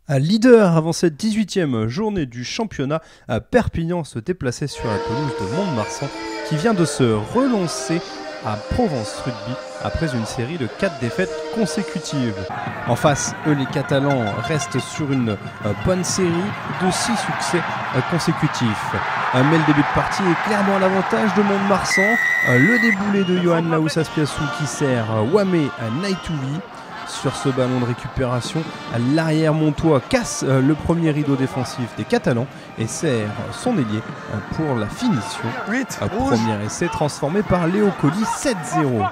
Leader avant cette 18e journée du championnat, Perpignan se déplaçait sur la pelouse de Mont-de-Marsan qui vient de se relancer à Provence Rugby après une série de 4 défaites consécutives. En face, eux les Catalans restent sur une bonne série de 6 succès consécutifs. Mais le début de partie est clairement à l'avantage de Mont-de-Marsan. Le déboulé de Johan Laoussas-Piassou qui sert Wamé Naitouvi. Sur ce ballon de récupération, l'arrière montois casse le premier rideau défensif des Catalans et sert son ailier pour la finition. Premier essai transformé par Léo Colli, 7-0.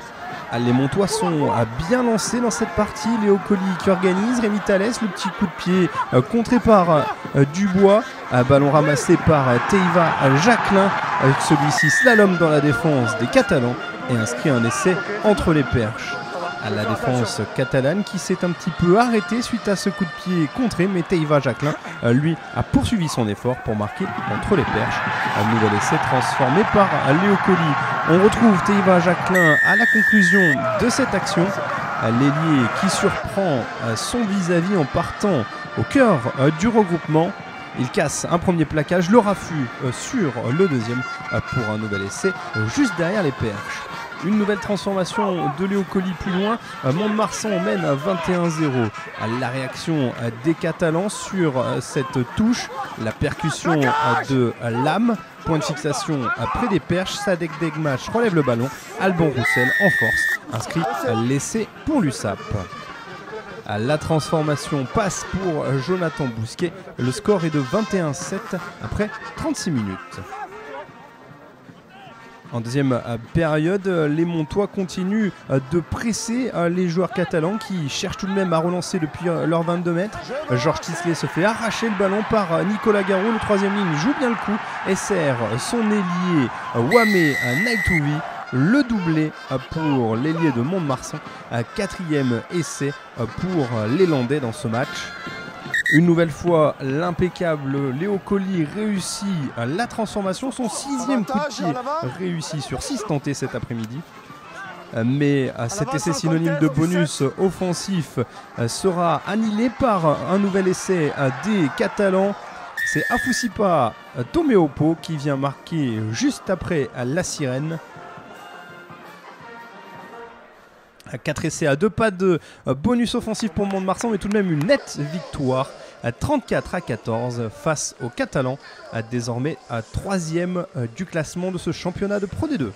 Les Montois sont bien lancés dans cette partie. Léo Colli qui organise, Rémi Thalès, le petit coup de pied contré par Dubois. Ballon ramassé par Teiva Jacquelin. Celui-ci slalom dans la défense des Catalans et inscrit un essai entre les perches. La défense catalane qui s'est un petit peu arrêtée suite à ce coup de pied contré, mais Teiva Jacquelin, lui, a poursuivi son effort pour marquer entre les perches. Un nouvel essai transformé par Léo Colli. On retrouve Teiva Jacquelin à la conclusion de cette action. L'ailier qui surprend son vis-à-vis en partant au cœur du regroupement. Il casse un premier plaquage, le raffut sur le deuxième pour un nouvel essai juste derrière les perches. Une nouvelle transformation de Léo Colli plus loin. Mont-de-Marsan mène à 21-0. La réaction des Catalans sur cette touche. La percussion de Lam. Point de fixation près des perches. Sadek Degmach relève le ballon. Alban Roussel en force inscrit l'essai pour l'USAP. La transformation passe pour Jonathan Bousquet. Le score est de 21-7 après 36 minutes. En deuxième période, les Montois continuent de presser les joueurs catalans qui cherchent tout de même à relancer depuis leurs 22 mètres. Georges Tisley se fait arracher le ballon par Nicolas Garot. Le troisième ligne joue bien le coup et sert son ailier Wamé Naitouvi. Le doublé pour l'ailier de Mont-de-Marsan. Quatrième essai pour les Landais dans ce match. Une nouvelle fois, l'impeccable Léo Colli réussit la transformation. Son 6e coup de pied réussi sur 6 tentés cet après-midi. Mais cet essai synonyme de bonus offensif sera annulé par un nouvel essai des Catalans. C'est Afoussipa Tomeopo qui vient marquer juste après la sirène. 4 essais à 2 pas de bonus offensif pour Mont-de-Marsan, mais tout de même une nette victoire. 34-14 face aux Catalans, désormais 3e du classement de ce championnat de Pro D2.